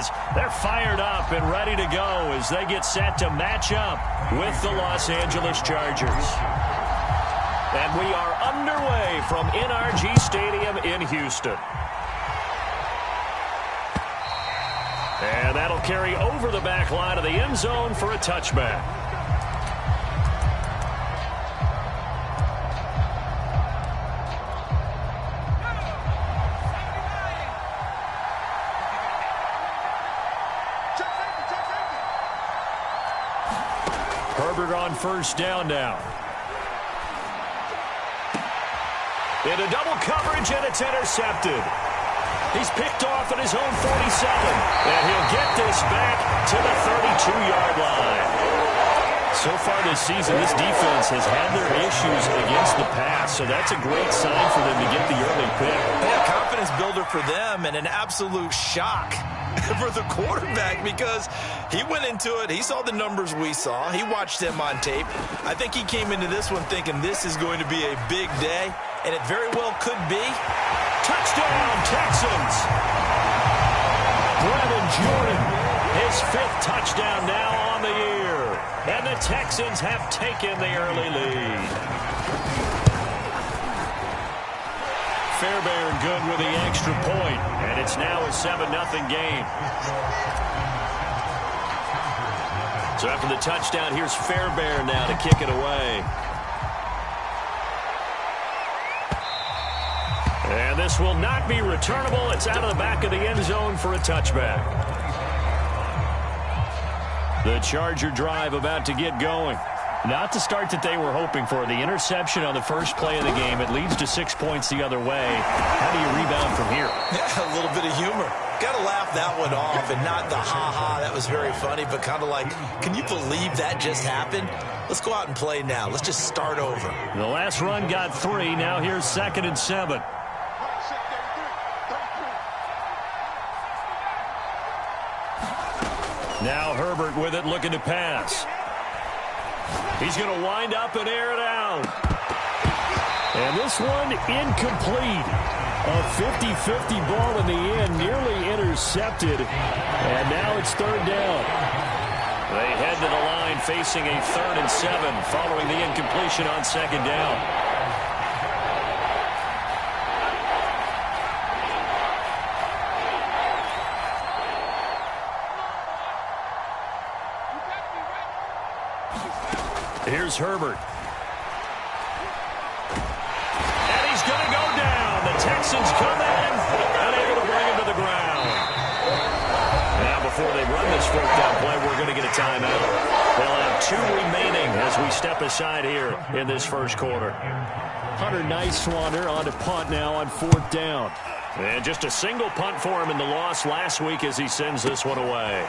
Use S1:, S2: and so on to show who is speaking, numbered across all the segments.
S1: guys, they're fired up and ready to go as they get set to match up with the Los Angeles Chargers. And we are underway from NRG Stadium in Houston. And that'll carry over the back line of the end zone for a touchback. Herbert on first down now. Into double coverage, and it's intercepted. He's picked off at his own 47, and he'll get this back to the 32-yard line. So far this season, this defense has had their issues against the pass, so that's a great sign for them to get the early pick.
S2: Yeah, confidence builder for them and an absolute shock for the quarterback because he went into it. He saw the numbers we saw. He watched them on tape. I think he came into this one thinking this is going to be a big day, and it very well could be.
S1: Touchdown, Texans! Brevin Jordan, his 5th touchdown now on the year. And the Texans have taken the early lead. Fairbairn good with the extra point, and it's now a 7-0 game. So after the touchdown, here's Fairbairn now to kick it away. And this will not be returnable. It's out of the back of the end zone for a touchback. The Charger drive about to get going. Not the start that they were hoping for. The interception on the first play of the game. It leads to 6 points the other way. How do you rebound from here?
S2: Yeah, a little bit of humor. Got to laugh that one off and not the ha-ha. That was very funny, but kind of like, can you believe that just happened? Let's go out and play now. Let's just start over.
S1: The last run got 3. Now here's 2nd and 7. Now Herbert with it, looking to pass. He's going to wind up and air it out. And this one incomplete. A 50-50 ball in the end, nearly intercepted. And now it's 3rd down. They head to the line facing a 3rd and 7 following the incompletion on 2nd down. Here's Herbert. And he's going to go down. The Texans come at him and able to bring him to the ground. Now before they run this 4th down play, we're going to get a timeout. They'll have 2 remaining as we step aside here in this first quarter. Hunter Nicewander on to punt now on 4th down. And just a single punt for him in the loss last week as he sends this one away.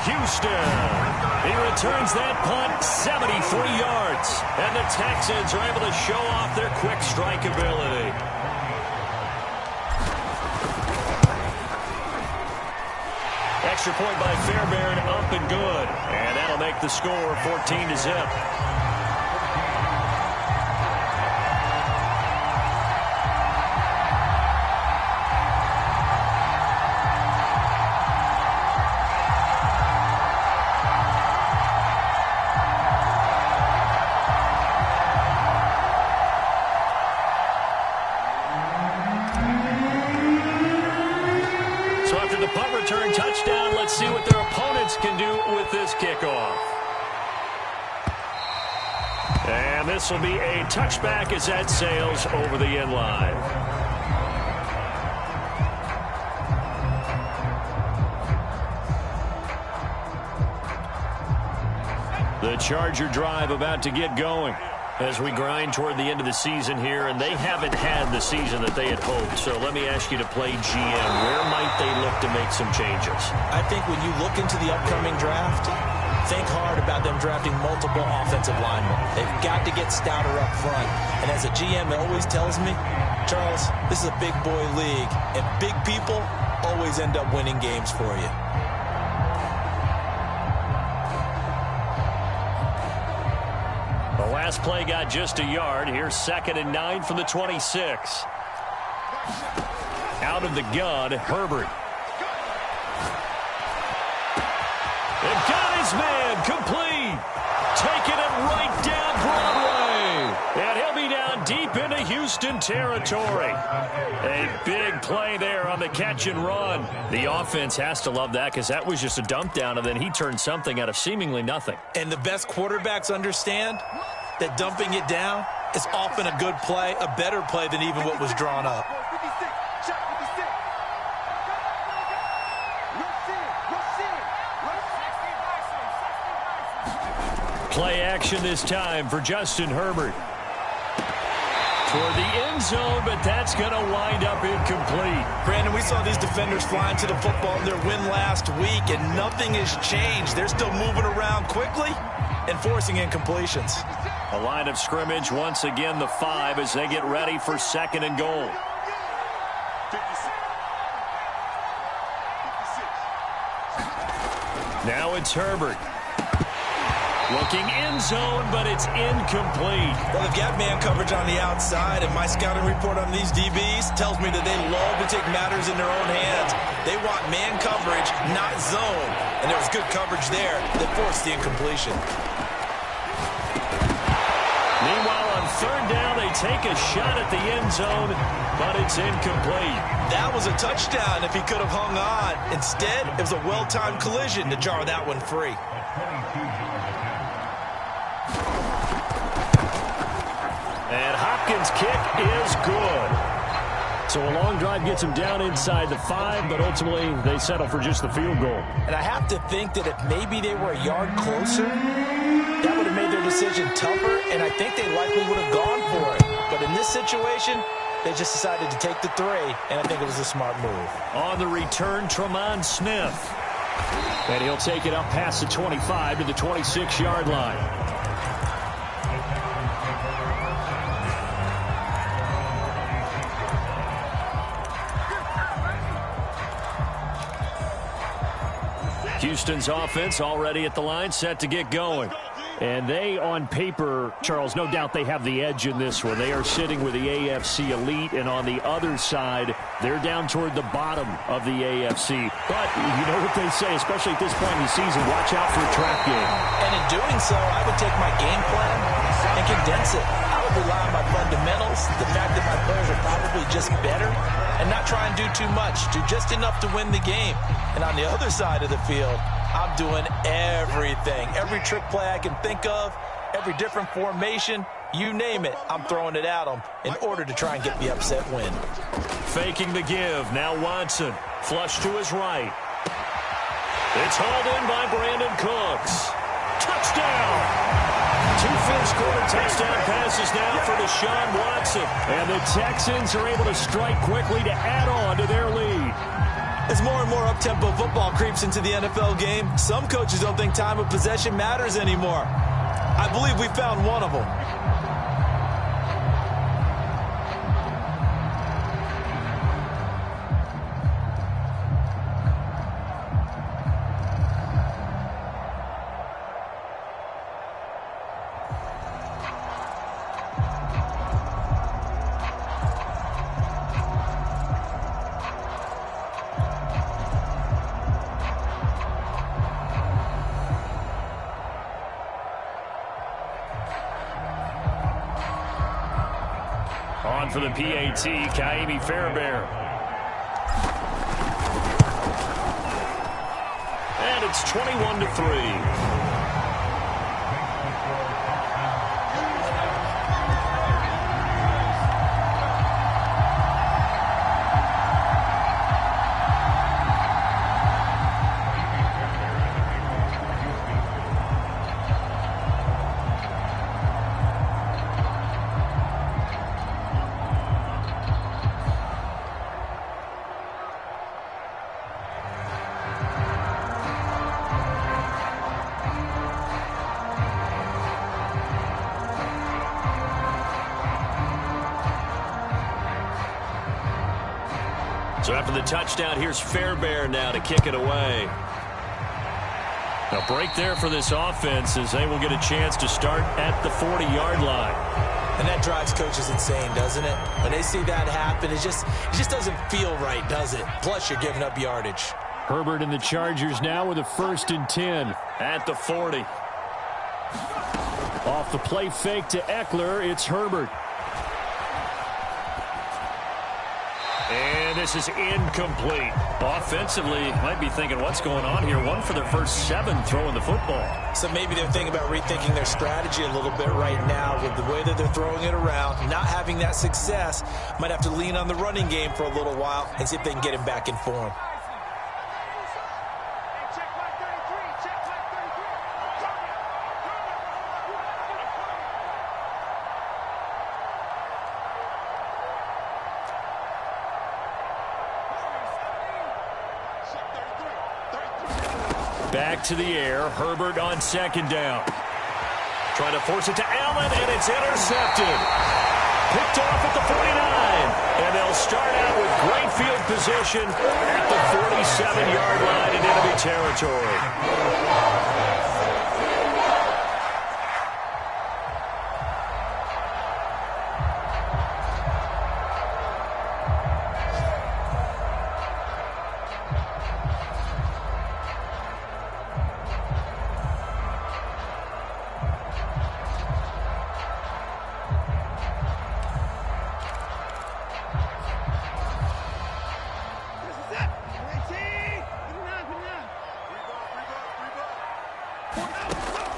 S1: Houston. He returns that punt 73 yards. And the Texans are able to show off their quick strike ability. Extra point by Fairbairn, up and good. And that'll make the score 14-0. Let's see what their opponents can do with this kickoff. And this will be a touchback as that sails over the end line. The Charger drive about to get going as we grind toward the end of the season here, and they haven't had the season that they had hoped. So let me ask you to play GM. Where might they look to make some changes?
S2: I think when you look into the upcoming draft, think hard about them drafting multiple offensive linemen. They've got to get stouter up front. And as a GM, it always tells me, Charles, this is a big boy league, and big people always end up winning games for you.
S1: last play got just a yard. Here's 2nd and 9 from the 26. Out of the gun, Herbert. And got his man complete. Taking it right down Broadway. And he'll be down deep into Houston territory. A big play there on the catch and run. The offense has to love that because that was just a dump down, and then he turned something out of seemingly nothing.
S2: And the best quarterbacks understand that dumping it down is often a good play, a better play than even what was drawn up.
S1: Play action this time for Justin Herbert. Toward the end zone, but that's going to wind up incomplete.
S2: Brandon, we saw these defenders flying to the football in their win last week, and nothing has changed. They're still moving around quickly and forcing incompletions.
S1: A line of scrimmage, once again the 5 as they get ready for 2nd and goal. Now it's Herbert. Looking end zone, but it's incomplete.
S2: Well, they've got man coverage on the outside, and my scouting report on these DBs tells me that they love to take matters in their own hands. They want man coverage, not zone. And there was good coverage there that forced the incompletion.
S1: Meanwhile, on 3rd down, they take a shot at the end zone, but it's incomplete.
S2: That was a touchdown if he could have hung on. Instead, it was a well-timed collision to jar that one free.
S1: And Hopkins' kick is good. So a long drive gets him down inside the 5, but ultimately they settle for just the field goal.
S2: And I have to think that if maybe they were a yard closer, that would have made their decision tougher, and I think they likely would have gone for it. But in this situation, they just decided to take the 3, and I think it was a smart move.
S1: On the return, Tremont Smith. And he'll take it up past the 25 to the 26-yard line. Houston's offense already at the line, set to get going. And they, on paper, Charles, no doubt they have the edge in this one. They are sitting with the AFC elite, and on the other side, they're down toward the bottom of the AFC. But you know what they say, especially at this point in the season, watch out for a trap game.
S2: And in doing so, I would take my game plan and condense it. I would rely on my fundamentals, the fact that my players are probably just better, and not try and do too much, do just enough to win the game. And on the other side of the field, I'm doing everything. Every trick play I can think of, every different formation, you name it, I'm throwing it at them in order to try and get the upset win.
S1: Faking the give. Now Watson. Flush to his right. It's hauled in by Brandon Cooks. Touchdown! 2 fifth-quarter touchdown passes now for Deshaun Watson. And the Texans are able to strike quickly to add on to their lead.
S2: As more and more up-tempo football creeps into the NFL game, some coaches don't think time of possession matters anymore. I believe we found one of them.
S1: On for the PAT, Kaimi Fairbairn. And it's 21-3. So after the touchdown, here's Fairbairn now to kick it away. A break there for this offense as they will get a chance to start at the 40-yard line.
S2: And that drives coaches insane, doesn't it? When they see that happen, it just doesn't feel right, does it? Plus, you're giving up yardage.
S1: Herbert and the Chargers now with a 1st and 10 at the 40. Off the play fake to Eckler, it's Herbert. And this is incomplete. Offensively, might be thinking, what's going on here? 1 for their first 7 throwing the football.
S2: So maybe they're thinking about rethinking their strategy a little bit right now with the way that they're throwing it around. Not having that success, might have to lean on the running game for a little while and see if they can get him back in form.
S1: Back to the air. Herbert on 2nd down. Trying to force it to Allen, and it's intercepted. Picked off at the 49. And they'll start out with great field position at the 47-yard line in enemy territory.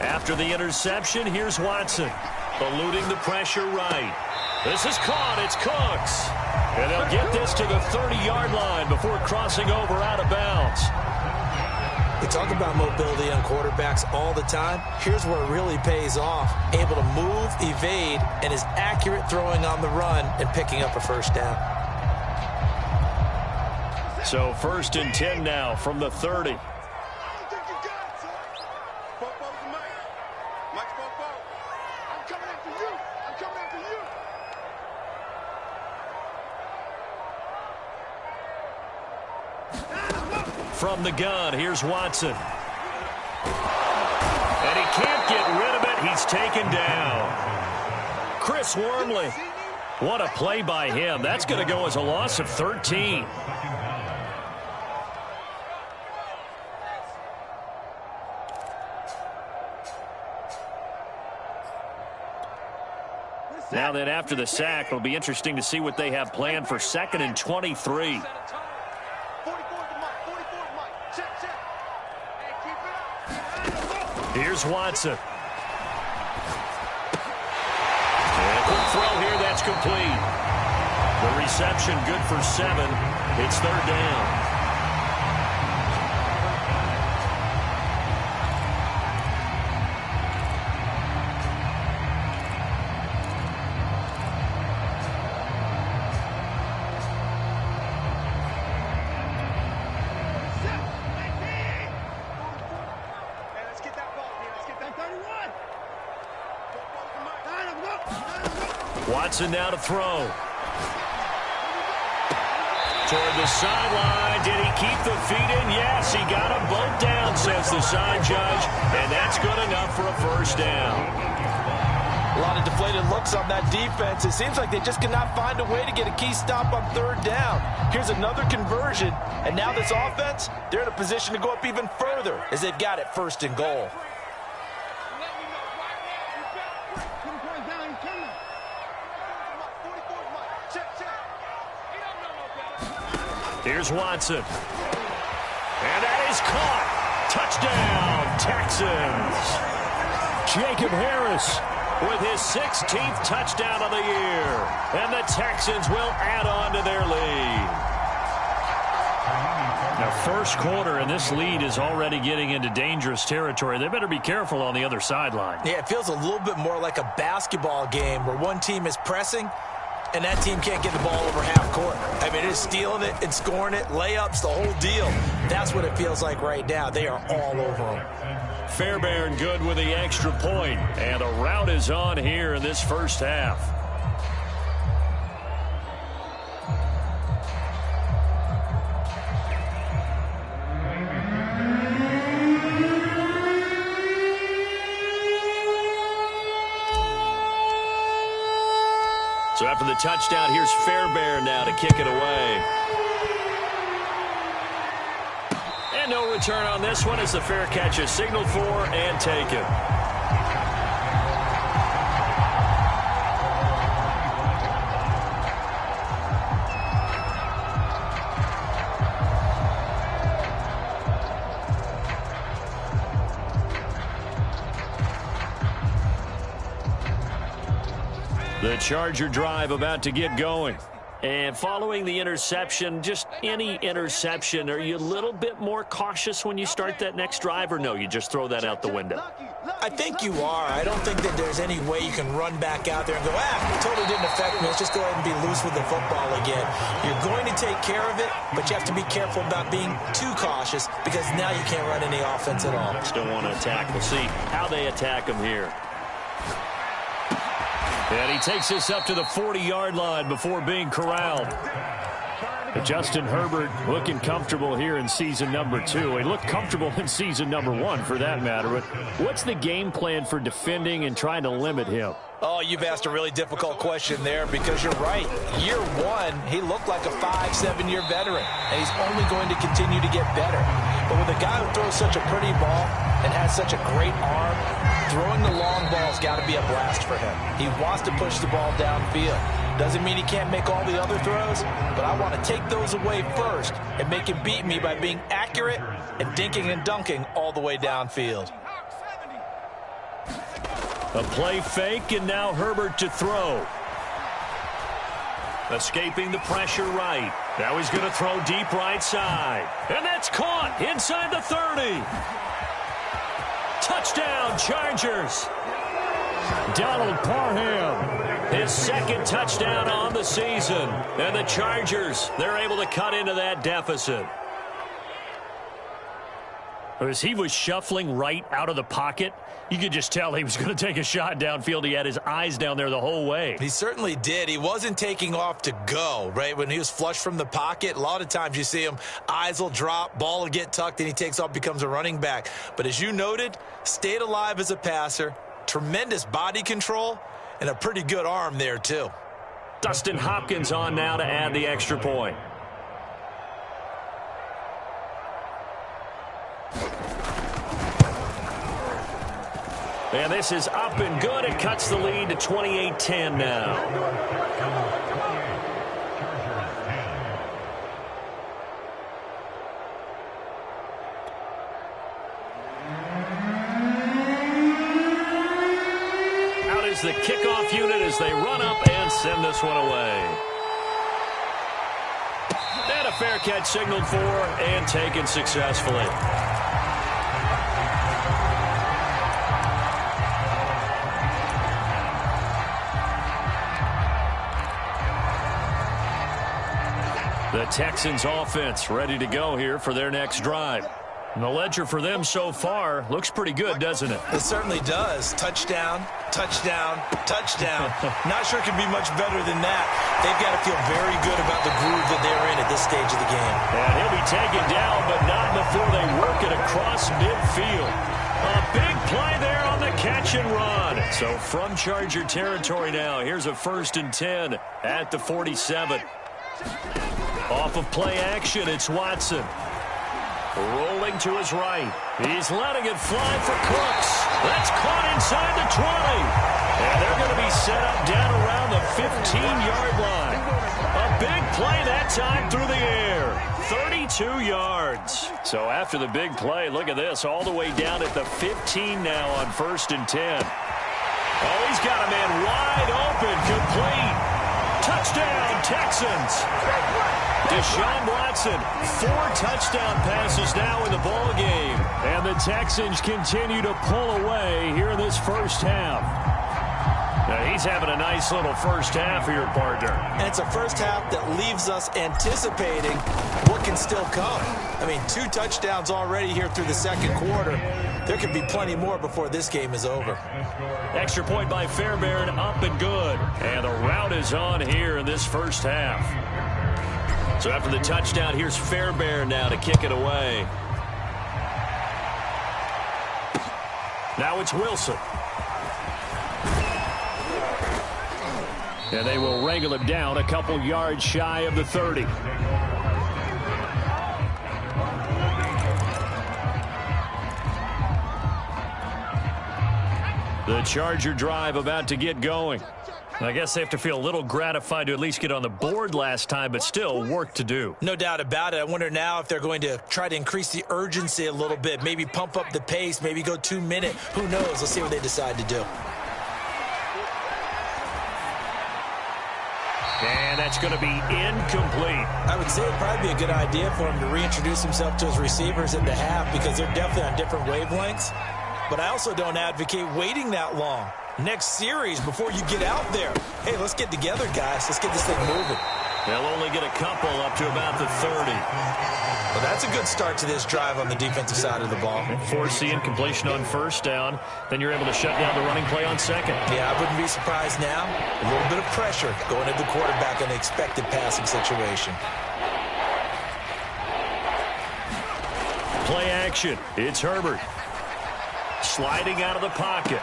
S1: After the interception, here's Watson. Eluding the pressure right. This is caught. It's Cooks. And they'll get this to the 30-yard line before crossing over out of bounds.
S2: We talk about mobility on quarterbacks all the time. Here's where it really pays off. Able to move, evade, and is accurate throwing on the run and picking up a 1st down.
S1: So 1st and 10 now from the 30. From the gun, here's Watson. And he can't get rid of it. He's taken down. Chris Wormley. What a play by him. That's going to go as a loss of 13. Now then, after the sack, it'll be interesting to see what they have planned for 2nd and 23. Here's Watson. And a quick throw here, that's complete. The reception good for 7. It's 3rd down. Watson now to throw. Toward the sideline. Did he keep the feet in? Yes, he got them both down, says the side judge. And that's good enough for a 1st down.
S2: A lot of deflated looks on that defense. It seems like they just cannot find a way to get a key stop on 3rd down. Here's another conversion. And now this offense, they're in a position to go up even further as they've got it 1st and goal.
S1: Here's Watson. And that is caught. Touchdown, Texans. Jacob Harris with his 16th touchdown of the year. And the Texans will add on to their lead. Now, 1st quarter, and this lead is already getting into dangerous territory. They better be careful on the other sideline.
S2: Yeah, it feels a little bit more like a basketball game where one team is pressing and that team can't get the ball over half court. I mean, it is stealing it and scoring it, layups, the whole deal. That's what it feels like right now. They are all over them.
S1: Fairbairn good with the extra point, and a rout is on here in this 1st half. So after the touchdown, here's Fairbairn now to kick it away. And no return on this one as the fair catch is signaled for and taken. The Charger drive about to get going. And following the interception, just any interception, are you a little bit more cautious when you start that next drive, or no, you just throw that out the window?
S2: I think you are. I don't think that there's any way you can run back out there and go, it totally didn't affect me. Let's just go ahead and be loose with the football again. You're going to take care of it, but you have to be careful about being too cautious because now you can't run any offense at all.
S1: Still want to attack. We'll see how they attack him here. And he takes this up to the 40-yard line before being corralled. Justin Herbert looking comfortable here in season number 2. He looked comfortable in season number 1 for that matter. But what's the game plan for defending and trying to limit him?
S2: Oh, you've asked a really difficult question there because you're right. Year 1, he looked like a 5-7-year veteran, and he's only going to continue to get better. But with a guy who throws such a pretty ball and has such a great arm, throwing the long ball's got to be a blast for him. He wants to push the ball downfield. Doesn't mean he can't make all the other throws, but I want to take those away first and make him beat me by being accurate and dinking and dunking all the way downfield.
S1: A play fake, and now Herbert to throw. Escaping the pressure right. Now he's going to throw deep right side. And that's caught inside the 30. Touchdown, Chargers. Donald Parham, his second touchdown on the season. And the Chargers, they're able to cut into that deficit. As he was shuffling right out of the pocket, you could just tell he was going to take a shot downfield. He had his eyes down there the whole way.
S2: He certainly did. He wasn't taking off to go, right? When he was flush from the pocket, a lot of times you see him, eyes will drop, ball will get tucked, and he takes off, becomes a running back. But as you noted, stayed alive as a passer, tremendous body control, and a pretty good arm there, too.
S1: Dustin Hopkins on now to add the extra point. And this is up and good. It cuts the lead to 28-10 now. Out is the kickoff unit as they run up and send this one away. And a fair catch signaled for and taken successfully. The Texans offense ready to go here for their next drive. And the ledger for them so far looks pretty good, doesn't it?
S2: It certainly does. Touchdown, touchdown, touchdown. Not sure it can be much better than that. They've got to feel very good about the groove that they're in at this stage of the game.
S1: And he'll be taken down, but not before they work it across midfield. A big play there on the catch and run. So from Charger territory now, here's a 1st and 10 at the 47. Off of play action, it's Watson. Rolling to his right. He's letting it fly for Cooks. That's caught inside the 20. And they're going to be set up down around the 15-yard line. A big play that time through the air. 32 yards. So after the big play, look at this, all the way down at the 15 now on 1st and 10. Oh, he's got a man wide open, complete. Touchdown, Texans. Deshaun Watson, 4 touchdown passes now in the ball game. And the Texans continue to pull away here in this first half. Now, he's having a nice little first half here, partner.
S2: And it's a first half that leaves us anticipating what can still come. I mean, 2 touchdowns already here through the second quarter. There could be plenty more before this game is over.
S1: Extra point by Fairbairn, up and good. And the route is on here in this first half. So after the touchdown, here's Fairbairn now to kick it away. Now it's Wilson. And they will wrangle him down a couple yards shy of the 30. The Charger drive about to get going. I guess they have to feel a little gratified to at least get on the board last time, but still work to do.
S2: No doubt about it. I wonder now if they're going to try to increase the urgency a little bit, maybe pump up the pace, maybe go 2 minute. Who knows? Let's see what they decide to do.
S1: And that's going to be incomplete.
S2: I would say it'd probably be a good idea for him to reintroduce himself to his receivers at the half because they're definitely on different wavelengths. But I also don't advocate waiting that long. Next series before you get out there. Hey, let's get together, guys. Let's get this thing moving.
S1: They'll only get a couple up to about the 30.
S2: Well, that's a good start to this drive on the defensive side of the ball.
S1: Force the incompletion on first down. Then you're able to shut down the running play on second.
S2: Yeah, I wouldn't be surprised now. A little bit of pressure going at the quarterback in the expected passing situation.
S1: Play action. It's Herbert. Sliding out of the pocket.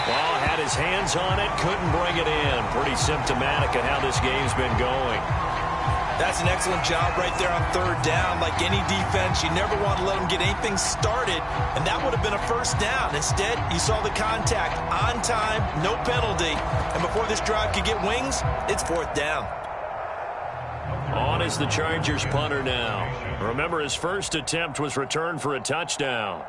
S1: Well, had his hands on it, couldn't bring it in. Pretty symptomatic of how this game's been going.
S2: That's an excellent job right there on third down. Like any defense, you never want to let them get anything started, and that would have been a first down. Instead, you saw the contact on time, no penalty, and before this drive could get wings, it's fourth down.
S1: On is the Chargers punter now. Remember, his first attempt was returned for a touchdown.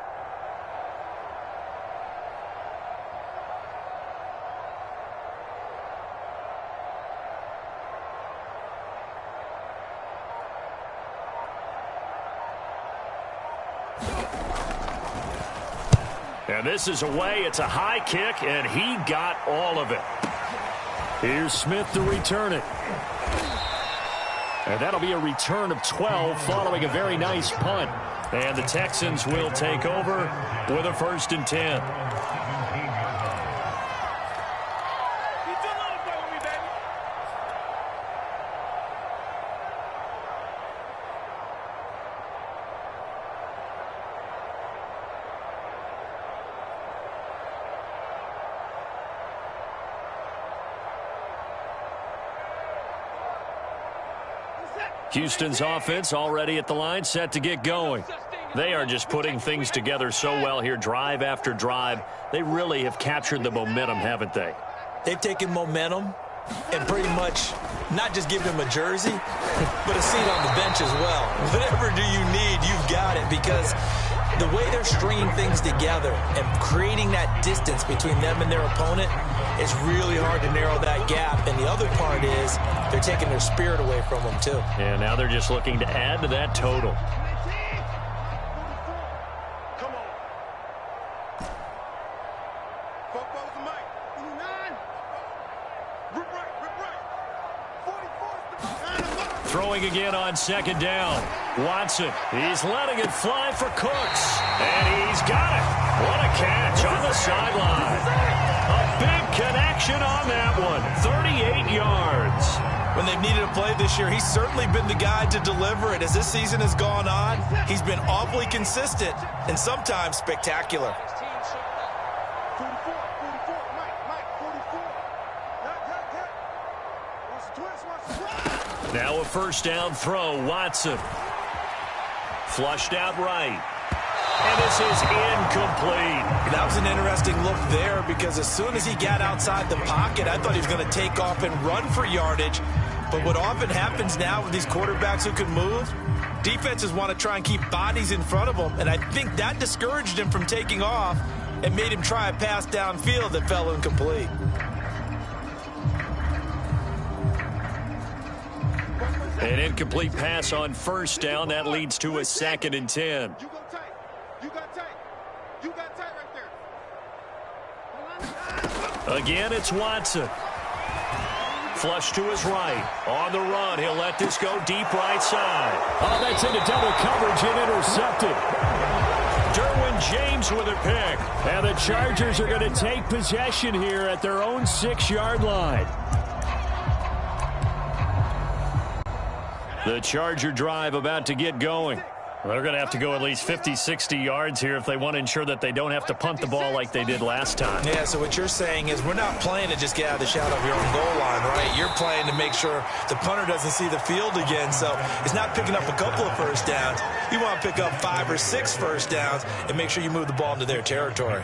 S1: And this is away. It's a high kick, and he got all of it. Here's Smith to return it. And that'll be a return of 12 following a very nice punt. And the Texans will take over with a 1st and 10. Houston's offense already at the line, set to get going. They are just putting things together so well here, drive after drive. They really have captured the momentum, haven't they?
S2: They've taken momentum and pretty much not just given him a jersey, but a seat on the bench as well. Whatever do you need, you've got it, because the way they're stringing things together and creating that distance between them and their opponent, it's really hard to narrow that gap. And the other part is they're taking their spirit away from them, too.
S1: And now they're just looking to add to that total. Throwing again on second down. Watson, he's letting it fly for Cooks. And he's got it. What a catch on the sideline. A big connection on that one. 38 yards.
S2: When they've needed a play this year, he's certainly been the guy to deliver it. As this season has gone on, he's been awfully consistent and sometimes spectacular.
S1: Now a first down throw. Watson. Flushed out right. And this is incomplete.
S2: That was an interesting look there because as soon as he got outside the pocket, I thought he was going to take off and run for yardage. But what often happens now with these quarterbacks who can move, defenses want to try and keep bodies in front of them. And I think that discouraged him from taking off and made him try a pass downfield that fell incomplete.
S1: An incomplete pass on first down. That leads to a 2nd and 10. Again, it's Watson. Flush to his right. On the run, he'll let this go deep right side. Oh, that's into double coverage and intercepted. Derwin James with a pick. And the Chargers are going to take possession here at their own 6-yard line. The Charger drive about to get going. Well, they're going to have to go at least 50, 60 yards here if they want to ensure that they don't have to punt the ball like they did last time.
S2: Yeah, so what you're saying is we're not playing to just get out of the shadow of your own goal line, right? You're playing to make sure the punter doesn't see the field again. So it's not picking up a couple of first downs. You want to pick up 5 or 6 first downs and make sure you move the ball into their territory.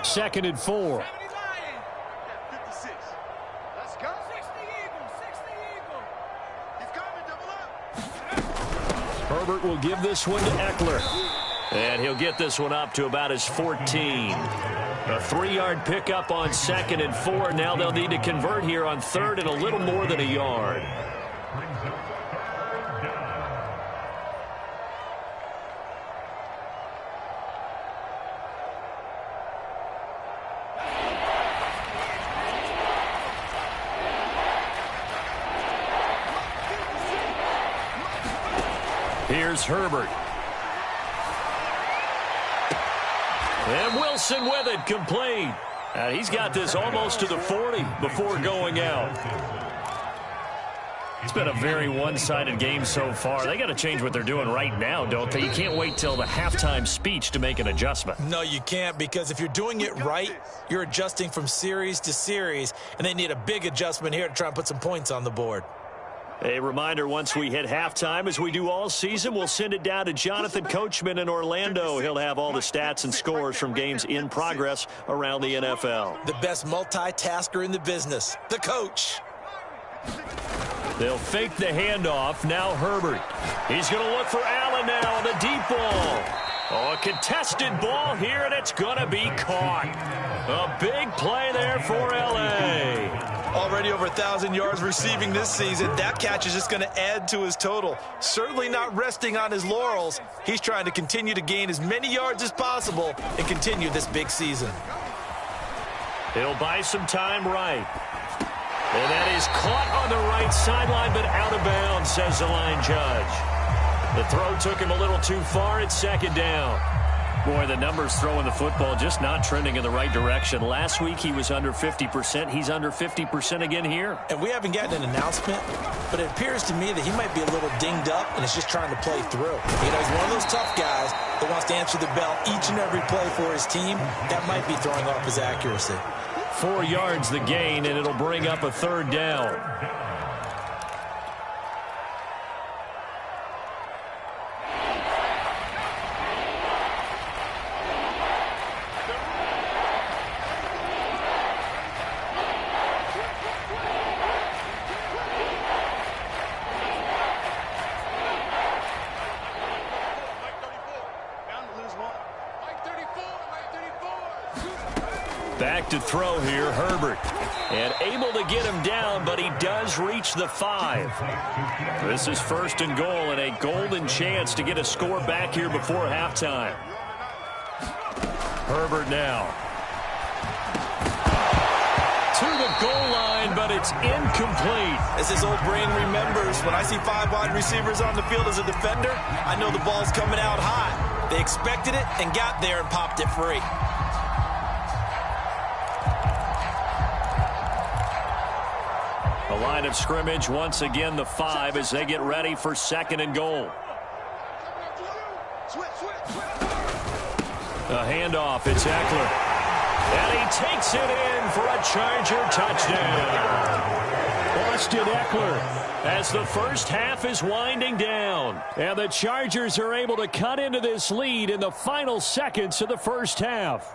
S1: 2nd and 4. Herbert will give this one to Eckler. And he'll get this one up to about his 14. A 3-yard pickup on 2nd and 4. Now they'll need to convert here on 3rd and a little more than a yard. Here's Herbert. And Wilson with it, complete. And he's got this almost to the 40 before going out. It's been a very one-sided game so far. They got to change what they're doing right now, don't they? You can't wait till the halftime speech to make an adjustment.
S2: No, you can't, because if you're doing it right, you're adjusting from series to series, and they need a big adjustment here to try and put some points on the board.
S1: A reminder, once we hit halftime, as we do all season, we'll send it down to Jonathan Coachman in Orlando. He'll have all the stats and scores from games in progress around the NFL.
S2: The best multitasker in the business, the coach.
S1: They'll fake the handoff. Now Herbert. He's going to look for Allen now on the deep ball. Oh, a contested ball here, and it's going to be caught. A big play there for L.A.
S2: Already over 1,000 yards receiving this season. That catch is just going to add to his total. Certainly not resting on his laurels. He's trying to continue to gain as many yards as possible and continue this big season.
S1: He'll buy some time right. And that is caught on the right sideline, but out of bounds, says the line judge. The throw took him a little too far. It's 2nd down. Boy, the numbers throwing the football just not trending in the right direction. Last week he was under 50%. He's under 50% again here.
S2: And we haven't gotten an announcement, but it appears to me that he might be a little dinged up and is just trying to play through. You know, he's one of those tough guys that wants to answer the bell each and every play for his team. That might be throwing off his accuracy.
S1: 4 yards the gain, and it'll bring up a 3rd down. Back to throw here, Herbert. And able to get him down, but he does reach the 5. This is 1st and goal, and a golden chance to get a score back here before halftime. Herbert now. To the goal line, but it's incomplete.
S2: As his old brain remembers, when I see 5 wide receivers on the field as a defender, I know the ball's coming out hot. They expected it and got there and popped it free.
S1: The line of scrimmage, once again, the 5 as they get ready for 2nd and goal. A handoff, it's Eckler. And he takes it in for a Charger touchdown. Austin Eckler as the first half is winding down. And the Chargers are able to cut into this lead in the final seconds of the first half.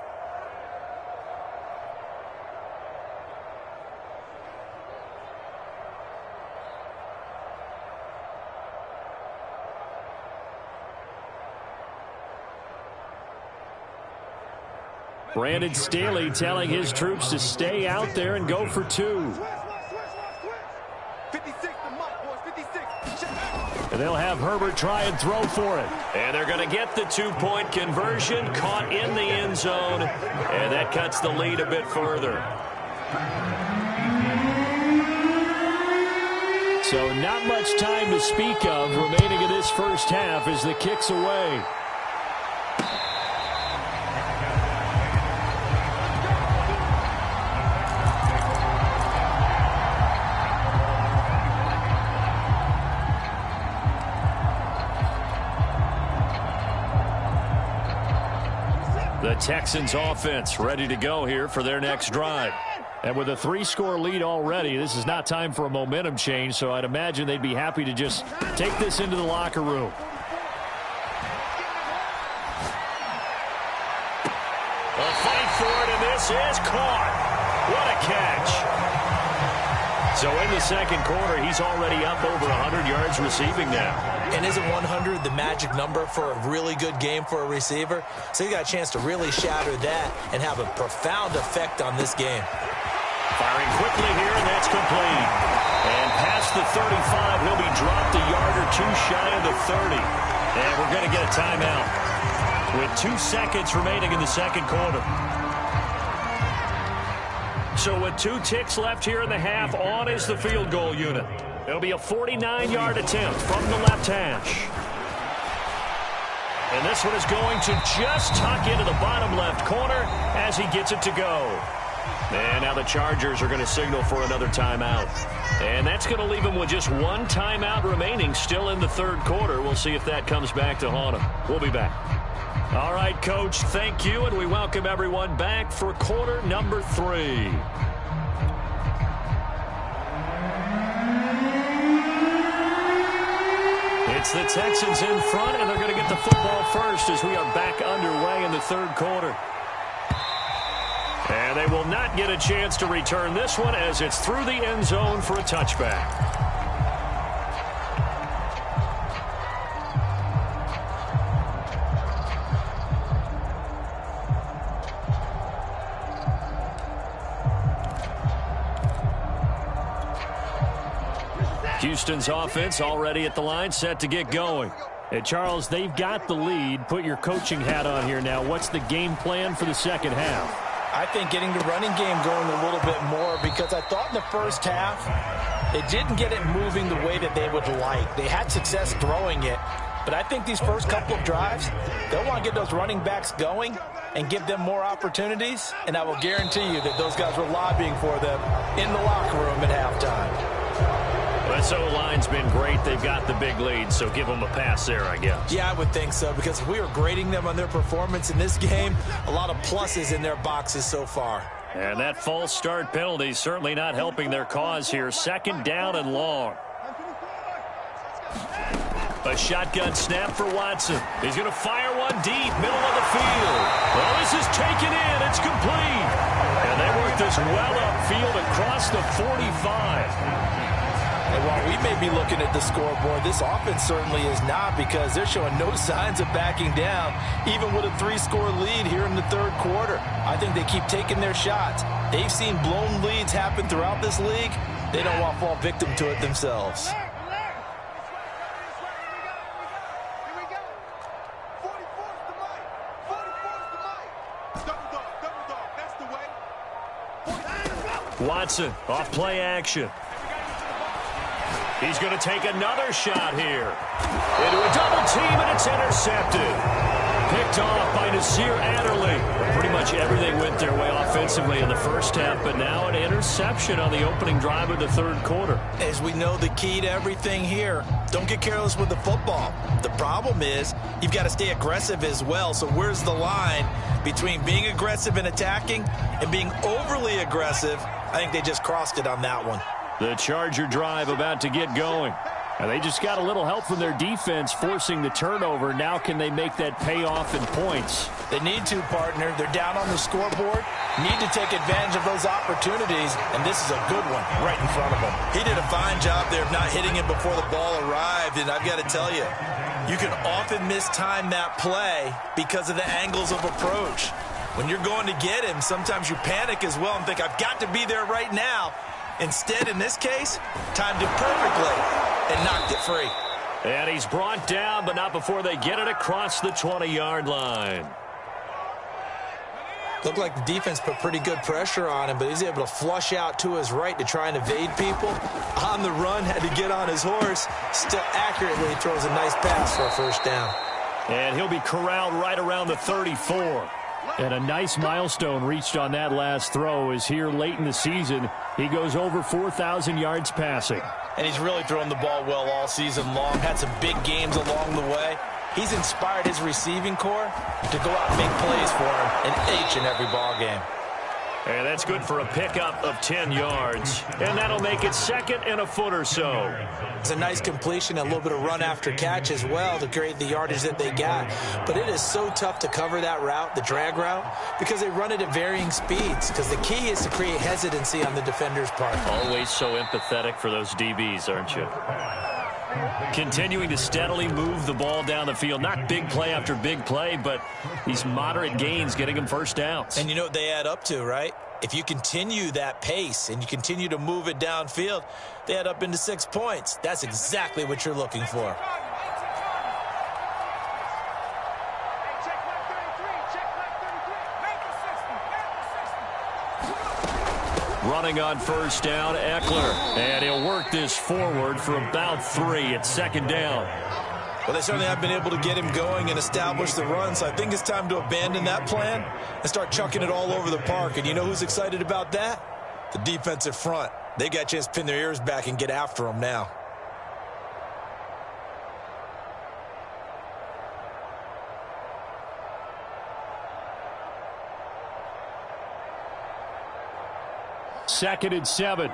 S1: Brandon Staley telling his troops to stay out there and go for 2. And they'll have Herbert try and throw for it. And they're going to get the 2-point conversion, caught in the end zone. And that cuts the lead a bit further. So not much time to speak of remaining in this first half as the kick's away. Texans offense ready to go here for their next drive. And with a 3-score lead already, this is not time for a momentum change, so I'd imagine they'd be happy to just take this into the locker room. A fight for it, and this is caught. What a catch. So in the second quarter, he's already up over 100 yards receiving now.
S2: And isn't 100 the magic number for a really good game for a receiver? So he got a chance to really shatter that and have a profound effect on this game.
S1: Firing quickly here, and that's complete. And past the 35, he'll be dropped a yard or two shy of the 30. And we're going to get a timeout with 2 seconds remaining in the second quarter. So with 2 ticks left here in the half, on is the field goal unit. It'll be a 49-yard attempt from the left hash. And this one is going to just tuck into the bottom left corner as he gets it to go. And now the Chargers are going to signal for another timeout. And that's going to leave them with just 1 timeout remaining still in the third quarter. We'll see if that comes back to haunt them. We'll be back. All right, Coach, thank you, and we welcome everyone back for quarter number 3. It's the Texans in front, and they're going to get the football first as we are back underway in the third quarter. And they will not get a chance to return this one as it's through the end zone for a touchback. Houston's offense already at the line, set to get going. Hey, Charles, they've got the lead. Put your coaching hat on here now. What's the game plan for the second half?
S2: I think getting the running game going a little bit more, because I thought in the first half they didn't get it moving the way that they would like. They had success throwing it, but I think these first couple of drives, they'll want to get those running backs going and give them more opportunities, and I will guarantee you that those guys were lobbying for them in the locker room at halftime.
S1: This O-line's been great. They've got the big lead, so give them a pass there, I guess.
S2: Yeah, I would think so, because if we were grading them on their performance in this game, a lot of pluses in their boxes so far.
S1: And that false start penalty certainly not helping their cause here. Second down and long. A shotgun snap for Watson. He's going to fire one deep, middle of the field. Well, this is taken in. It's complete. And they work this well upfield across the 45.
S2: And while we may be looking at the scoreboard, this offense certainly is not, because they're showing no signs of backing down, even with a 3-score lead here in the third quarter. I think they keep taking their shots. They've seen blown leads happen throughout this league. They don't want to fall victim to it themselves.
S1: Watson off play action. He's going to take another shot here. Into a double team, and it's intercepted. Picked off by Nasir Adderley. Pretty much everything went their way offensively in the first half, but now an interception on the opening drive of the third quarter.
S2: As we know, the key to everything here, don't get careless with the football. The problem is you've got to stay aggressive as well. So where's the line between being aggressive and attacking and being overly aggressive? I think they just crossed it on that one.
S1: The Charger drive about to get going. And they just got a little help from their defense forcing the turnover. Now can they make that pay off in points?
S2: They need to, partner. They're down on the scoreboard. Need to take advantage of those opportunities, and this is a good one right in front of him. He did a fine job there of not hitting him before the ball arrived, and I've got to tell you, you can often mistime that play because of the angles of approach. When you're going to get him, sometimes you panic as well and think, I've got to be there right now. Instead, in this case, timed it perfectly and knocked it free.
S1: And he's brought down, but not before they get it across the 20-yard line.
S2: Looked like the defense put pretty good pressure on him, but he's able to flush out to his right to try and evade people. On the run, had to get on his horse. Still accurately throws a nice pass for a first down.
S1: And he'll be corralled right around the 34. And a nice milestone reached on that last throw is here late in the season. He goes over 4,000 yards passing.
S2: And he's really thrown the ball well all season long. Had some big games along the way. He's inspired his receiving core to go out and make plays for him in each and every ball game.
S1: And that's good for a pickup of 10 yards. And that'll make it second and a foot or so.
S2: It's a nice completion, a little bit of run after catch as well to create the yardage that they got. But it is so tough to cover that route, the drag route, because they run it at varying speeds. Because the key is to create hesitancy on the defender's part.
S1: Always so empathetic for those DBs, aren't you? Continuing to steadily move the ball down the field. Not big play after big play, but these moderate gains getting them first downs.
S2: And you know what they add up to, right? If you continue that pace and you continue to move it downfield, they add up into 6 points. That's exactly what you're looking for.
S1: Running on first down, Eckler. And he'll work this forward for about 3. It's second down.
S2: Well, they certainly have been able to get him going and establish the run, so I think it's time to abandon that plan and start chucking it all over the park. And you know who's excited about that? The defensive front. They got a chance to pin their ears back and get after him now.
S1: Second and 7.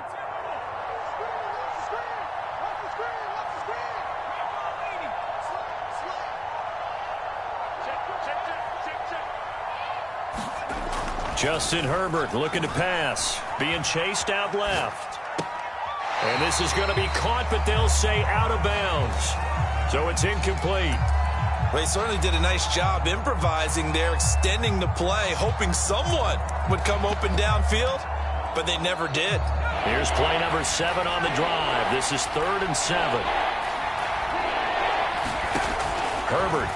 S1: Justin Herbert looking to pass. Being chased out left. And this is going to be caught, but they'll say out of bounds. So it's incomplete.
S2: Well, he certainly did a nice job improvising there, extending the play, hoping someone would come open downfield, but they never did.
S1: Here's play number 7 on the drive. This is 3rd and 7. Herbert.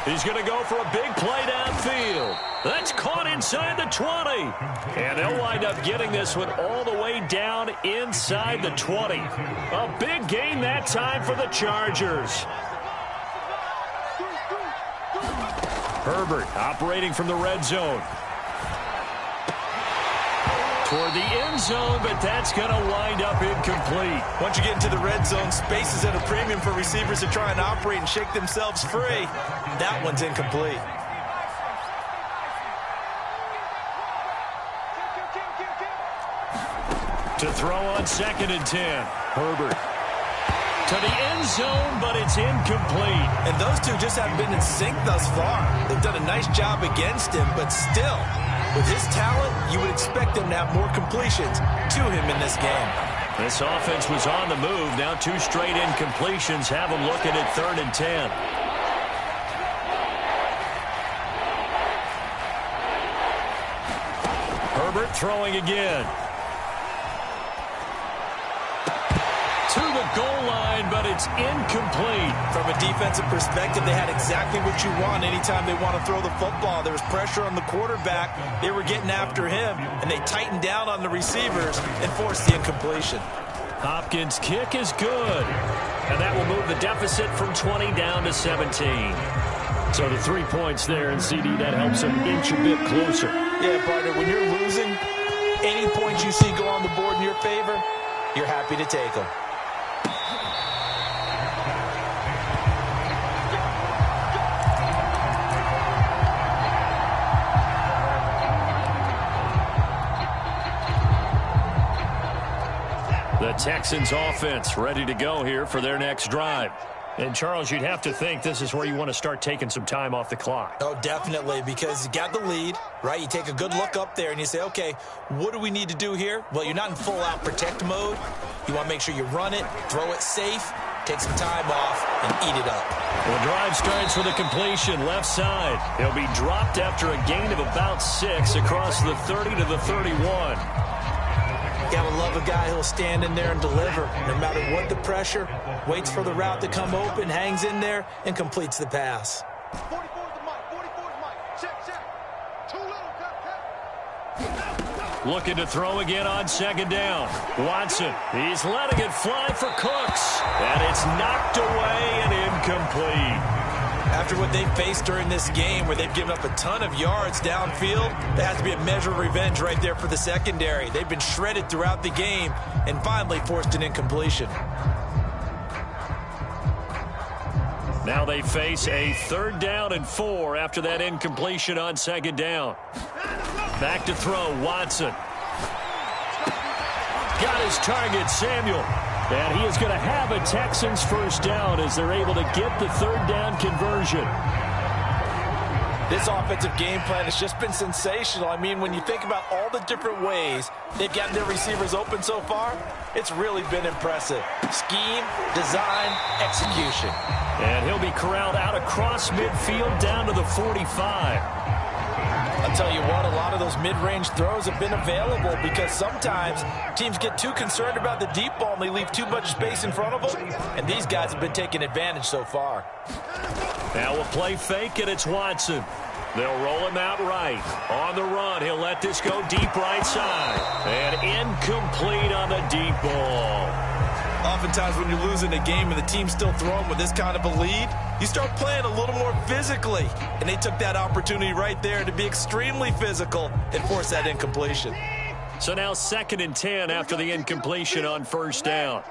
S1: He's going to go for a big play downfield. That's caught inside the 20. And they'll wind up getting this one all the way down inside the 20. A big gain that time for the Chargers. Herbert operating from the red zone. Toward the end zone, but that's going to wind up incomplete.
S2: Once you get into the red zone, space is at a premium for receivers to try and operate and shake themselves free. That one's incomplete.
S1: To throw on 2nd and 10. Herbert. To the end zone, but it's incomplete.
S2: And those two just haven't been in sync thus far. They've done a nice job against him, but still, with his talent, you would expect him to have more completions to him in this game.
S1: This offense was on the move. Now 2 straight incompletions have them looking at 3rd and 10. Herbert throwing again. To the goal line, but it's incomplete.
S2: From a defensive perspective, they had exactly what you want anytime they want to throw the football. There was pressure on the quarterback. They were getting after him, and they tightened down on the receivers and forced the incompletion.
S1: Hopkins' kick is good. And that will move the deficit from 20 down to 17. So the 3 points there, and CD, that helps them inch a bit closer.
S2: Yeah, partner, when you're losing, any points you see go on the board in your favor, you're happy to take them.
S1: The Texans offense ready to go here for their next drive. And, Charles, you'd have to think this is where you want to start taking some time off the clock.
S2: Oh, definitely, because you got the lead, right? You take a good look up there and you say, okay, what do we need to do here? Well, you're not in full-out protect mode. You want to make sure you run it, throw it safe, take some time off, and eat it up.
S1: The drive starts with a completion left side. He'll be dropped after a gain of about 6 across the 30 to the 31.
S2: Gotta love a guy who'll stand in there and deliver. No matter what the pressure, waits for the route to come open, hangs in there, and completes the pass.
S3: 44 is the mic. 44 is mic. Check. Too little, cut.
S1: Looking to throw again on 2nd down. Watson, he's letting it fly for Cooks. And it's knocked away and incomplete.
S2: After what they faced during this game where they've given up a ton of yards downfield, there has to be a measure of revenge right there for the secondary. They've been shredded throughout the game and finally forced an incompletion.
S1: Now they face a 3rd down and 4 after that incompletion on 2nd down. Back to throw, Watson. Got his target, Samuel. And he is going to have a Texans 1st down as they're able to get the 3rd down conversion.
S2: This offensive game plan has just been sensational. I mean, when you think about all the different ways they've gotten their receivers open so far, it's really been impressive. Scheme, design, execution.
S1: And he'll be corralled out across midfield down to the 45.
S2: I'll tell you what, a lot of those mid-range throws have been available because sometimes teams get too concerned about the deep ball and they leave too much space in front of them, and these guys have been taking advantage so far.
S1: Now a play fake, and it's Watson. They'll roll him out right. On the run, he'll let this go deep right side. And incomplete on the deep ball.
S2: Oftentimes when you're losing a game and the team's still throwing with this kind of a lead, you start playing a little more physically. And they took that opportunity right there to be extremely physical and force that incompletion.
S1: So now 2nd and 10 after the incompletion on 1st down.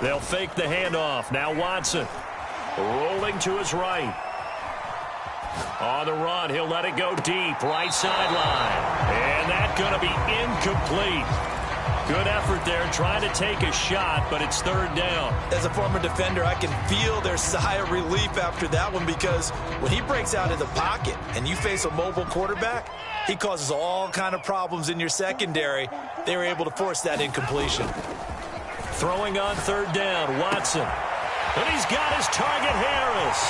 S1: They'll fake the handoff. Now Watson rolling to his right. On the run, he'll let it go deep, right sideline. And that's going to be incomplete. Good effort there, trying to take a shot, but it's 3rd down.
S2: As a former defender, I can feel their sigh of relief after that one because when he breaks out of the pocket and you face a mobile quarterback, he causes all kind of problems in your secondary. They were able to force that incompletion.
S1: Throwing on 3rd down, Watson. And he's got his target, Harris.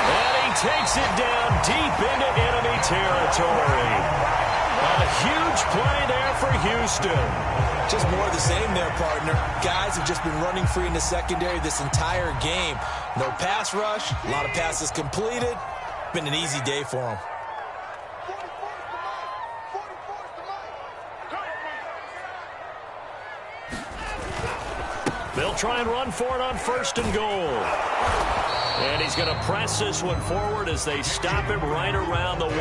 S1: And he takes it down deep into enemy territory. A huge play there for Houston.
S2: Just more of the same there, partner. Guys have just been running free in the secondary this entire game. No pass rush, a lot of passes completed. Been an easy day for them.
S1: They'll try and run for it on 1st and goal. And he's going to press this one forward as they stop him right around the 1.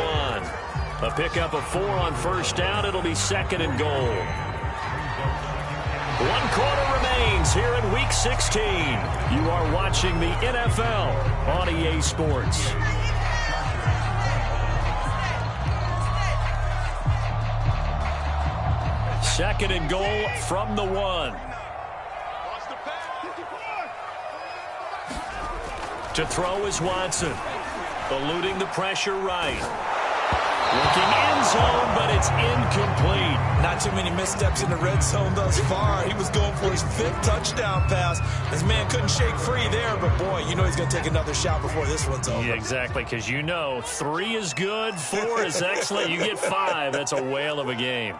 S1: A pickup of 4 on 1st down. It'll be 2nd and goal. 1 quarter remains here in Week 16. You are watching the NFL on EA Sports. Second and goal from the 1. To throw is Watson. Eluding the pressure right. Looking end zone, but it's incomplete.
S2: Not too many missteps in the red zone thus far. He was going for his 5th touchdown pass. His man couldn't shake free there, but boy, you know he's going to take another shot before this one's over.
S1: Yeah, exactly, because you know 3 is good, 4 is excellent. You get 5, that's a whale of a game.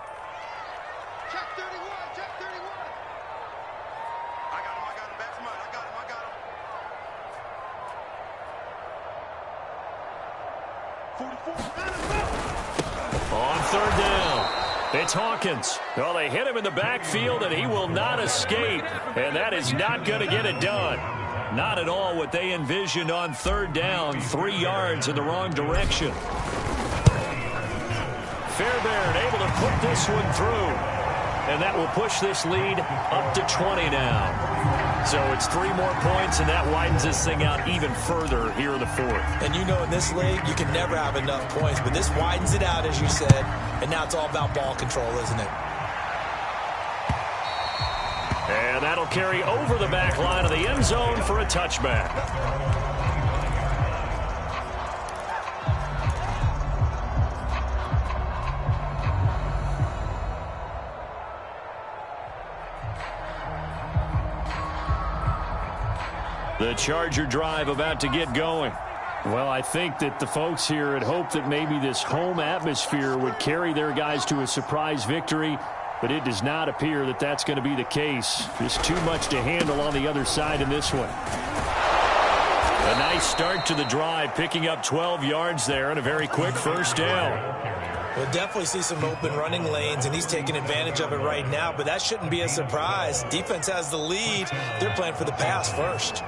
S3: Check 31, check 31. I got him, batsman. I got him. 44.
S1: On 3rd down, it's Hawkins. Well, they hit him in the backfield, and he will not escape. And that is not going to get it done. Not at all what they envisioned on 3rd down. 3 yards in the wrong direction. Fairbairn able to put this one through. And that will push this lead up to 20 now. So it's 3 more points, and that widens this thing out even further here in the 4th.
S2: And you know in this league, you can never have enough points, but this widens it out, as you said, and now it's all about ball control, isn't it?
S1: And that'll carry over the back line of the end zone for a touchback. The Charger drive about to get going. Well, I think that the folks here had hoped that maybe this home atmosphere would carry their guys to a surprise victory, but it does not appear that that's going to be the case. Just too much to handle on the other side in this one. A nice start to the drive, picking up 12 yards there and a very quick 1st down.
S2: We'll definitely see some open running lanes, and he's taking advantage of it right now, but that shouldn't be a surprise. Defense has the lead. They're playing for the pass first.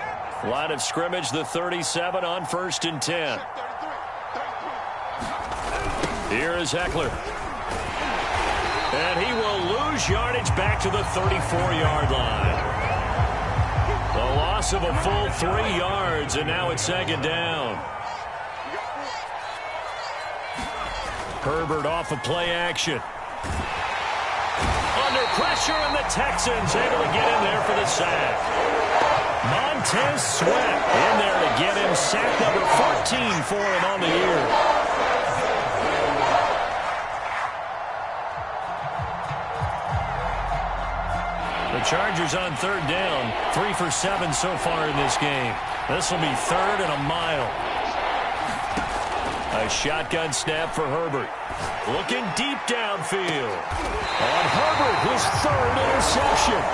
S1: Line of scrimmage, the 37 on 1st and 10. Here is Eckler. And he will lose yardage back to the 34-yard line. The Loss of a full 3 yards, and now it's second down. Herbert off of play action. Under pressure, and the Texans able to get in there for the sack. Montez Sweat in there to get him. Sack number 14 for him on the year. The Chargers on third down. 3 for 7 so far in this game. This will be third and a mile. A shotgun snap for Herbert. Looking deep downfield. On Herbert, his third interception.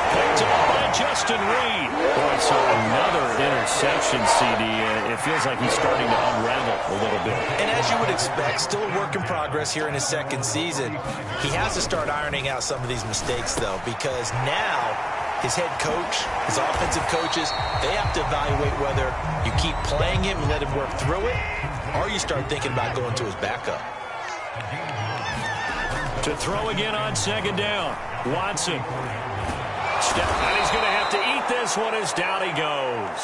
S1: Picked up by Justin Reed. Boy, so another interception, CD. It feels like he's starting to unravel a little bit.
S2: And as you would expect, still a work in progress here in his second season. He has to start ironing out some of these mistakes, though, because now his head coach, his offensive coaches, they have to evaluate whether you keep playing him and let him work through it, or you start thinking about going to his backup.
S1: To throw again on second down. Watson. And he's going to have to eat this one as down he goes.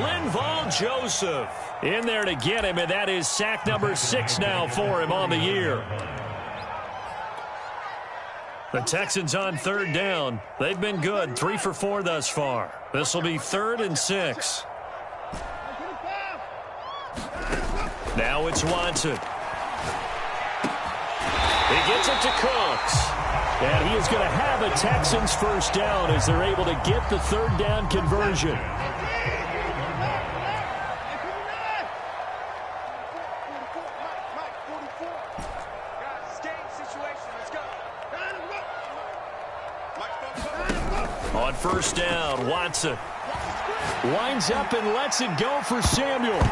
S1: Linval Joseph in there to get him, and that is sack number 6 now for him on the year. The Texans on third down. They've been good. 3 for 4 thus far. This will be 3rd and 6. Now it's Watson. He gets it to Cooks. And he is going to have a Texans first down as they're able to get the third down conversion. On first down, Watson winds up and lets it go for Samuel.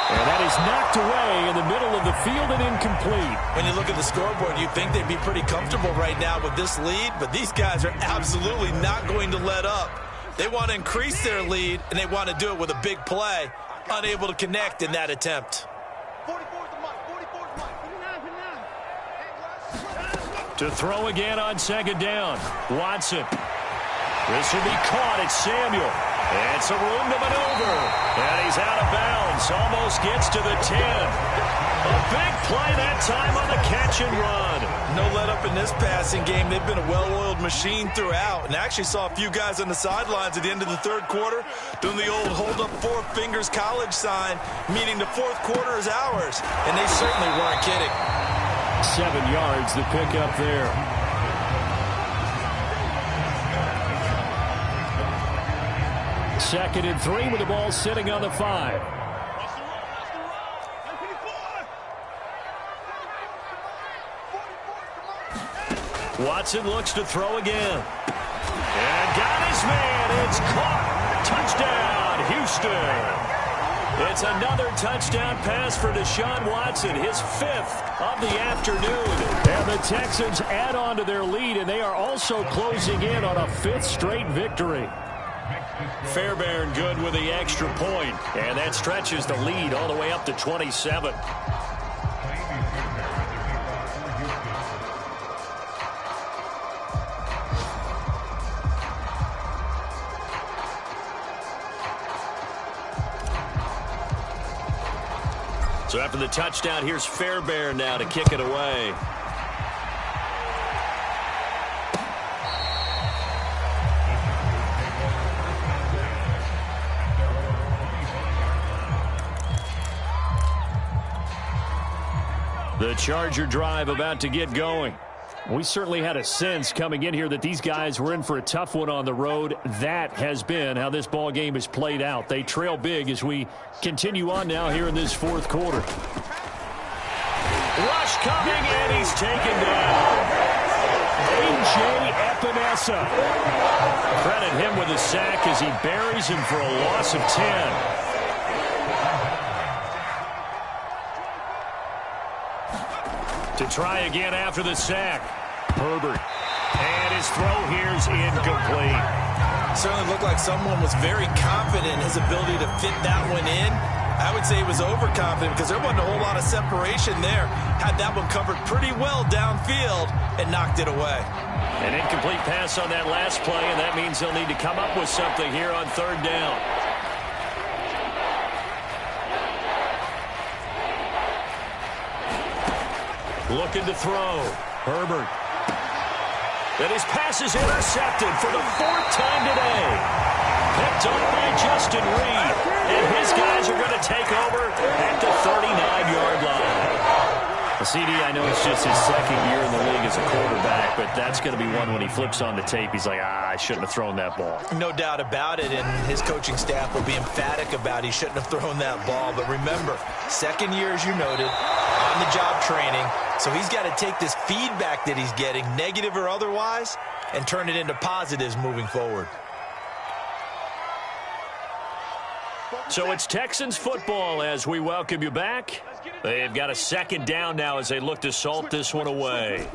S1: And that is knocked away in the middle of the field and incomplete.
S2: When you look at the scoreboard, you'd think they'd be pretty comfortable right now with this lead, but these guys are absolutely not going to let up. They want to increase their lead, and they want to do it with a big play. Unable to connect in that attempt.
S1: To throw again on second down, Watson. This will be caught. It's Samuel. It's a room to maneuver. And he's out of bounds. Almost gets to the 10. A big play that time on the catch and run.
S2: No let up in this passing game. They've been a well-oiled machine throughout. And I actually saw a few guys on the sidelines at the end of the third quarter doing the old hold up 4 fingers college sign, meaning the fourth quarter is ours. And they certainly weren't kidding.
S1: 7 yards the pick up there. Second and 3 with the ball sitting on the 5. Watson looks to throw again. And got his man. It's caught. Touchdown, Houston. It's another touchdown pass for Deshaun Watson, his 5th of the afternoon. And the Texans add on to their lead, and they are also closing in on a 5th straight victory. Fairbairn good with the extra point, and that stretches the lead all the way up to 27. So after the touchdown, here's Fairbairn now to kick it away. The Charger drive about to get going. We certainly had a sense coming in here that these guys were in for a tough one on the road. That has been how this ball game has played out. They trail big as we continue on now here in this fourth quarter. Rush coming, and he's taken down. A.J. Epinesa. Credit him with a sack as he buries him for a loss of 10. To try again after the sack. Herbert. And his throw here's incomplete.
S2: Certainly looked like someone was very confident in his ability to fit that one in. I would say he was overconfident because there wasn't a whole lot of separation there. Had that one covered pretty well downfield and knocked it away.
S1: An incomplete pass on that last play, and that means they'll need to come up with something here on third down. Looking to throw. Herbert. And his pass is intercepted for the fourth time today. Picked up by Justin Reed. And his guys are going to take over at the 39-yard line. CD, I know it's just his second year in the league as a quarterback, but that's going to be one when he flips on the tape. He's like, I shouldn't have thrown that ball.
S2: No doubt about it, and his coaching staff will be emphatic about he shouldn't have thrown that ball. But remember, second year, as you noted, on-the-job training. So he's got to take this feedback that he's getting, negative or otherwise, and turn it into positives moving forward.
S1: So it's Texans football as we welcome you back. They've got a second down now as they look to salt this one away.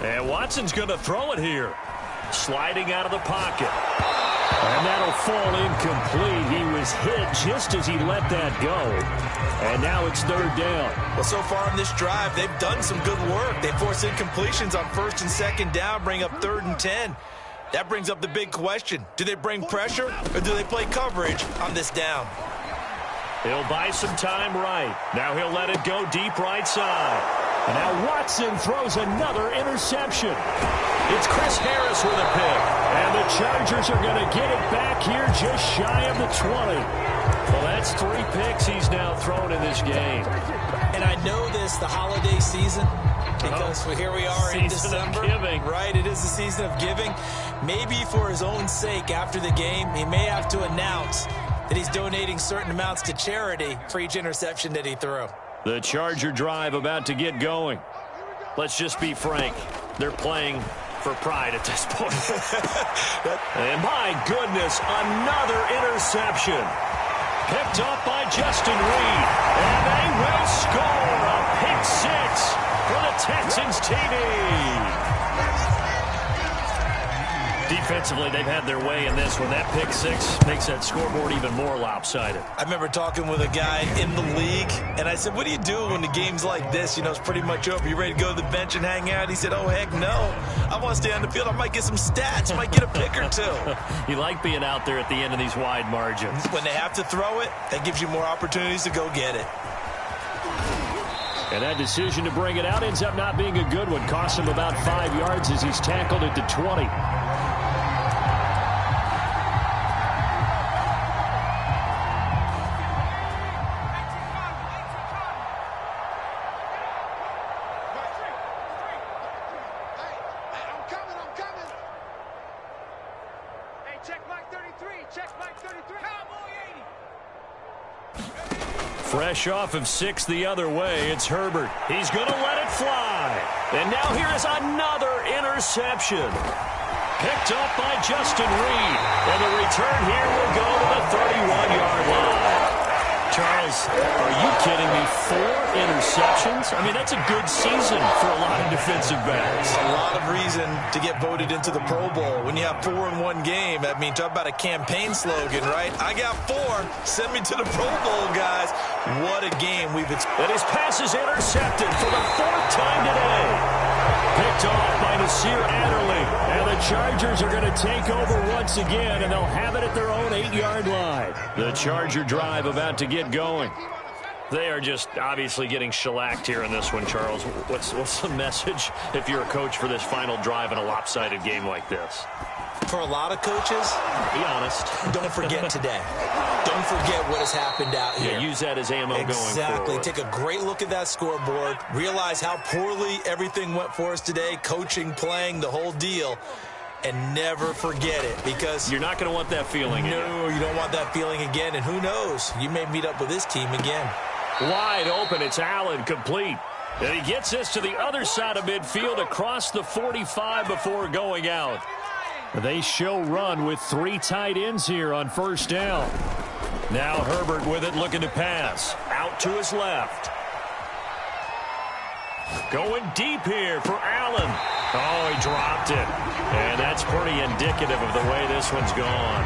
S1: And Watson's going to throw it here. Sliding out of the pocket. And that'll fall incomplete. He was hit just as he let that go. And now it's third down.
S2: Well, so far in this drive, they've done some good work. They force incompletions on first and second down, bring up 3rd and 10. That brings up the big question. Do they bring pressure or do they play coverage on this down?
S1: He'll buy some time right. Now he'll let it go deep right side. And now Watson throws another interception. It's Chris Harris with a pick. And the Chargers are going to get it back here just shy of the 20. Well, that's 3 picks he's now thrown in this game.
S2: And I know this, the holiday season, because here we are in December.
S1: Season of giving.
S2: Right, it is the season of giving. Maybe for his own sake after the game, he may have to announce that he's donating certain amounts to charity for each interception that he threw.
S1: The Charger drive about to get going. Let's just be frank. They're playing for pride at this point. And my goodness, another interception. Picked up by Justin Reed. And they will score a pick 6 for the Texans TV. Defensively, they've had their way in this one. That pick 6 makes that scoreboard even more lopsided.
S2: I remember talking with a guy in the league, and I said, what do you do when the game's like this? You know, it's pretty much over. You ready to go to the bench and hang out? He said, oh, heck no. I want to stay on the field. I might get some stats. I might get a pick or 2.
S1: You like being out there at the end of these wide margins.
S2: When they have to throw it, that gives you more opportunities to go get it.
S1: And that decision to bring it out ends up not being a good one. Costs him about 5 yards as he's tackled at the 20. Fresh off of 6 the other way, it's Herbert. He's going to let it fly. And now here is another interception. Picked up by Justin Reed. And the return here will go to the 31-yard line. Charles, are you kidding me? 4 interceptions? I mean, that's a good season for a lot of defensive backs.
S2: A lot of reason to get voted into the Pro Bowl. When you have 4 in one game, I mean, talk about a campaign slogan, right? I got 4. Send me to the Pro Bowl, guys. What a game we've experienced.
S1: And his pass is intercepted for the 4th time today. Picked off by Nasir Adderley. And the Chargers are going to take over once again, and they'll have it at their own 8-yard line. The Charger drive about to get going. They are just obviously getting shellacked here in this one, Charles. What's the message if you're a coach for this final drive in a lopsided game like this?
S2: For a lot of coaches,
S1: be honest.
S2: Don't forget today. Don't forget what has happened out here.
S1: Yeah, use that as ammo going forward.
S2: Exactly. Take a great look at that scoreboard. Realize how poorly everything went for us today. Coaching, playing, the whole deal. And never forget it, because
S1: you're not going to want that feeling again.
S2: No, you don't want that feeling again. And who knows? You may meet up with this team again.
S1: Wide open. It's Allen, complete. And he gets this to the other side of midfield across the 45 before going out. They show run with 3 tight ends here on first down. Now Herbert with it, looking to pass. Out to his left. Going deep here for Allen. Oh, he dropped it. And that's pretty indicative of the way this one's gone.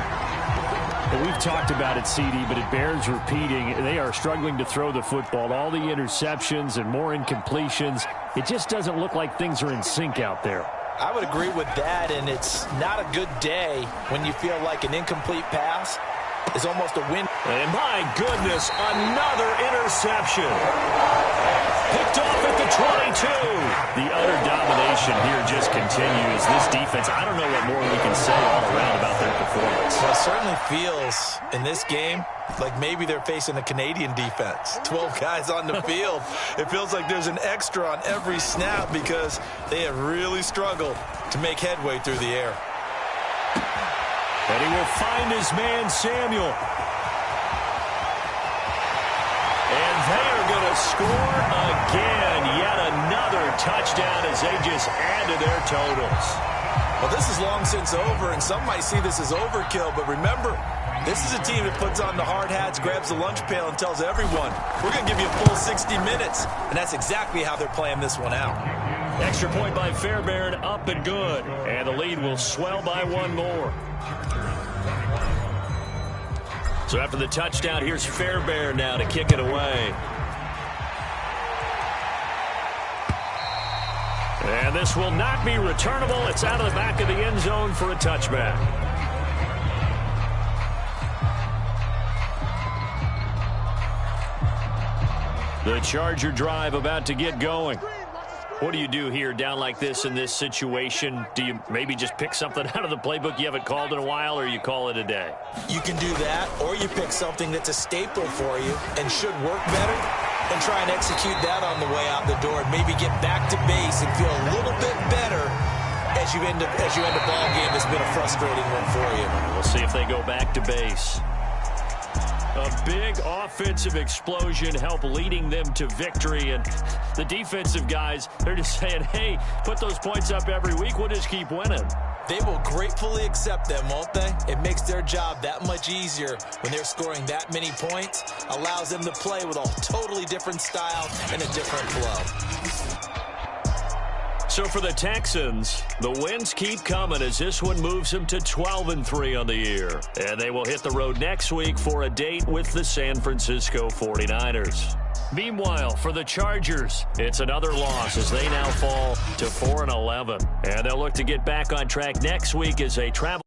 S1: Well, we've talked about it, CD, but it bears repeating. They are struggling to throw the football. All the interceptions and more incompletions. It just doesn't look like things are in sync out there.
S2: I would agree with that, and it's not a good day when you feel like an incomplete pass is almost a win.
S1: And my goodness, another interception. Picked off at the 22. The utter domination here just continues. This defense, I don't know what more we can say all around about their performance.
S2: Well, it certainly feels in this game like maybe they're facing a Canadian defense. 12 guys on the field. It feels like there's an extra on every snap because they have really struggled to make headway through the air.
S1: And he will find his man, Samuel. And they are going to score again. Yet another touchdown as they just add to their totals.
S2: Well, this is long since over, and some might see this as overkill. But remember, this is a team that puts on the hard hats, grabs the lunch pail, and tells everyone, we're going to give you a full 60 minutes. And that's exactly how they're playing this one out.
S1: Extra point by Fairbairn, up and good. And the lead will swell by one more. So after the touchdown, here's Fairbairn now to kick it away. And this will not be returnable. It's out of the back of the end zone for a touchback. The Charger drive about to get going. What do you do here down like this in this situation? Do you maybe just pick something out of the playbook you haven't called in a while, or you call it a day?
S2: You can do that, or you pick something that's a staple for you and should work better and try and execute that on the way out the door and maybe get back to base and feel a little bit better as you end a ball game that's been a frustrating one for you.
S1: We'll see if they go back to base. A big offensive explosion help leading them to victory. And the defensive guys, they're just saying, hey, put those points up every week. We'll just keep winning.
S2: They will gratefully accept them, won't they? It makes their job that much easier when they're scoring that many points. Allows them to play with a totally different style and a different flow.
S1: So for the Texans, the wins keep coming as this one moves them to 12-3 on the year. And they will hit the road next week for a date with the San Francisco 49ers. Meanwhile, for the Chargers, it's another loss as they now fall to 4-11. And they'll look to get back on track next week as they travel.